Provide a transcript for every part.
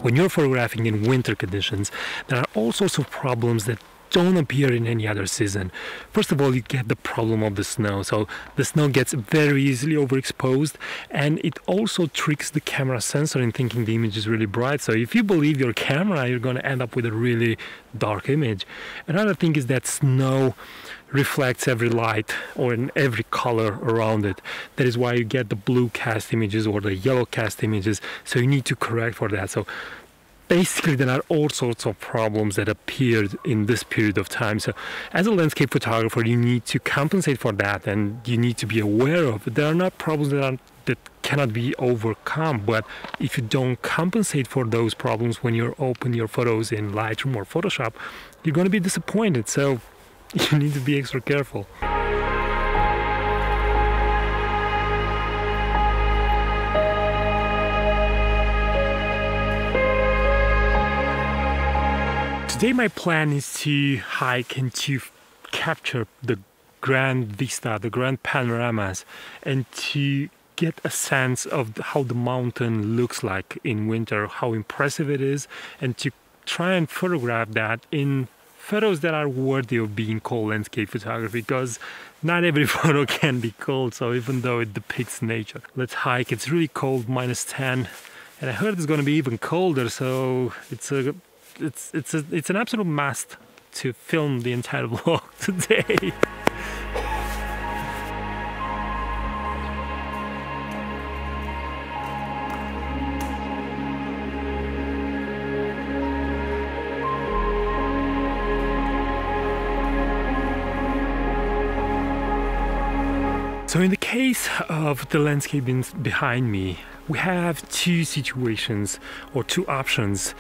when you're photographing in winter conditions, there are all sorts of problems that don't appear in any other season. First of all, you get the problem of the snow. So the snow gets very easily overexposed, and it also tricks the camera sensor in thinking the image is really bright. So if you believe your camera, you're going to end up with a really dark image. Another thing is that snow reflects every light or in every color around it. That is why you get the blue cast images or the yellow cast images. So you need to correct for that. So basically, there are all sorts of problems that appeared in this period of time. So as a landscape photographer, you need to compensate for that, and you need to be aware of it. There are not problems that cannot be overcome, but if you don't compensate for those problems when you open your photos in Lightroom or Photoshop, you're going to be disappointed. So you need to be extra careful. Today my plan is to hike and to capture the grand vista, the grand panoramas, and to get a sense of how the mountain looks like in winter, how impressive it is, and to try and photograph that in photos that are worthy of being called landscape photography, because not every photo can be called, so even though it depicts nature. Let's hike. It's really cold, -10, and I heard it's going to be even colder, so it's an absolute must to film the entire vlog today. So in the case of the landscape behind me, we have two situations or two options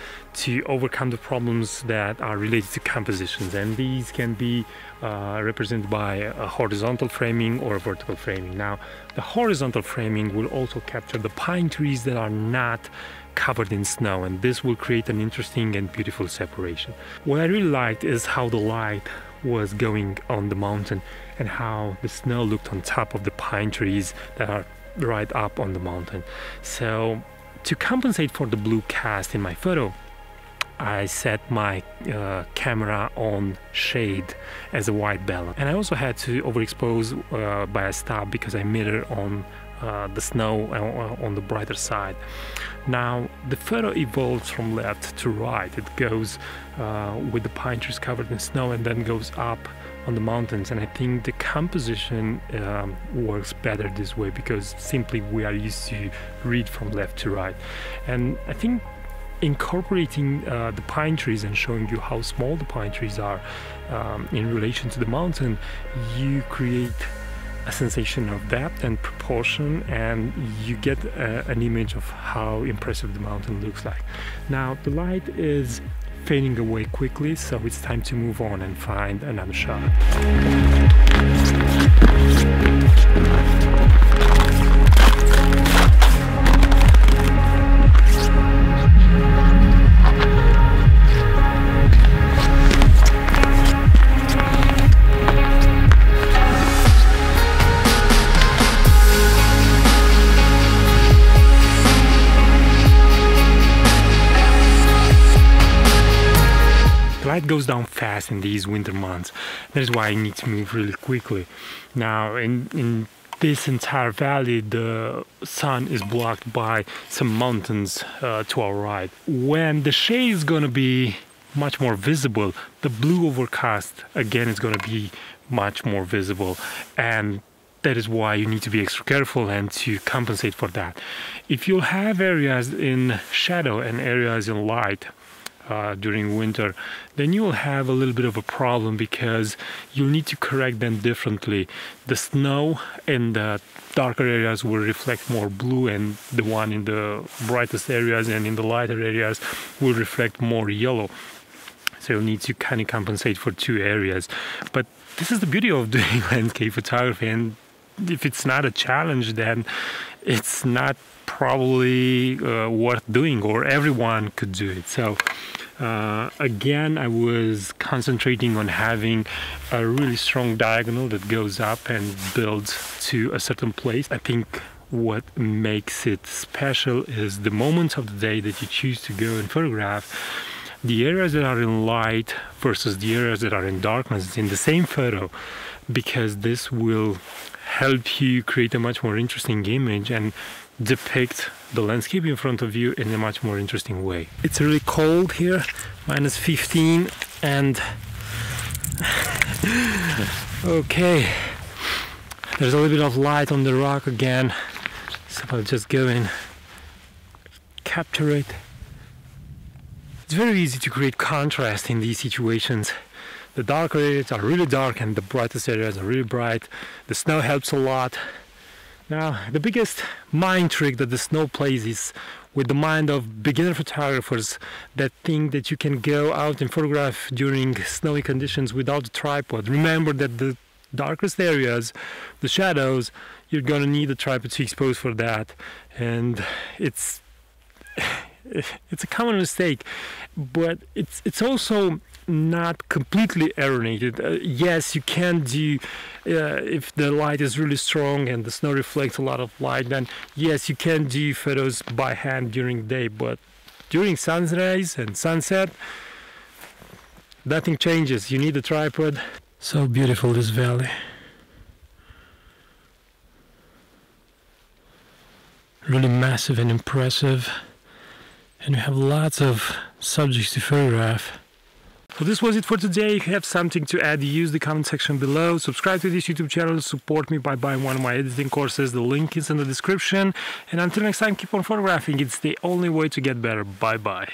to overcome the problems that are related to compositions, and these can be represented by a horizontal framing or a vertical framing. Now, the horizontal framing will also capture the pine trees that are not covered in snow, and this will create an interesting and beautiful separation. What I really liked is how the light was going on the mountain and how the snow looked on top of the pine trees that are right up on the mountain. So to compensate for the blue cast in my photo, I set my camera on shade as a white balance, and I also had to overexpose by a stop because I mirror on the snow on the brighter side. Now the photo evolves from left to right. It goes with the pine trees covered in snow and then goes up on the mountains, and I think the composition works better this way because simply we are used to read from left to right. And I think incorporating the pine trees and showing you how small the pine trees are in relation to the mountain, you create a sensation of depth and proportion, and you get an image of how impressive the mountain looks like. Now the light is fading away quickly, so it's time to move on and find another shot. Light goes down fast in these winter months. That is why I need to move really quickly. Now in this entire valley, the sun is blocked by some mountains to our right. When the shade is going to be much more visible, the blue overcast again is going to be much more visible, and that is why you need to be extra careful and to compensate for that. If you have areas in shadow and areas in light during winter, then you will have a little bit of a problem because you'll need to correct them differently. The snow in the darker areas will reflect more blue, and the one in the brightest areas and in the lighter areas will reflect more yellow. So you'll need to kind of compensate for two areas. But this is the beauty of doing landscape photography, and if it's not a challenge, then it's not probably worth doing, or everyone could do it. So again, I was concentrating on having a really strong diagonal that goes up and builds to a certain place. I think what makes it special is the moments of the day that you choose to go and photograph. The areas that are in light versus the areas that are in darkness in the same photo, because this will help you create a much more interesting image and depict the landscape in front of you in a much more interesting way. It's really cold here, -15, and okay, there's a little bit of light on the rock again, so I'll just go and capture it. It's very easy to create contrast in these situations. The darker areas are really dark and the brightest areas are really bright. The snow helps a lot. Now, the biggest mind trick that the snow plays is with the mind of beginner photographers that think that you can go out and photograph during snowy conditions without a tripod. Remember that the darkest areas, the shadows, you're gonna need a tripod to expose for that, and it's a common mistake, but it's also not completely erroneous. Yes, you can do, if the light is really strong and the snow reflects a lot of light, then yes, you can do photos by hand during the day, but during sunrise and sunset, nothing changes. You need a tripod. So beautiful, this valley. Really massive and impressive. And we have lots of subjects to photograph. So this was it for today. If you have something to add, use the comment section below. Subscribe to this YouTube channel, support me by buying one of my editing courses. The link is in the description. And until next time, keep on photographing. It's the only way to get better. Bye bye.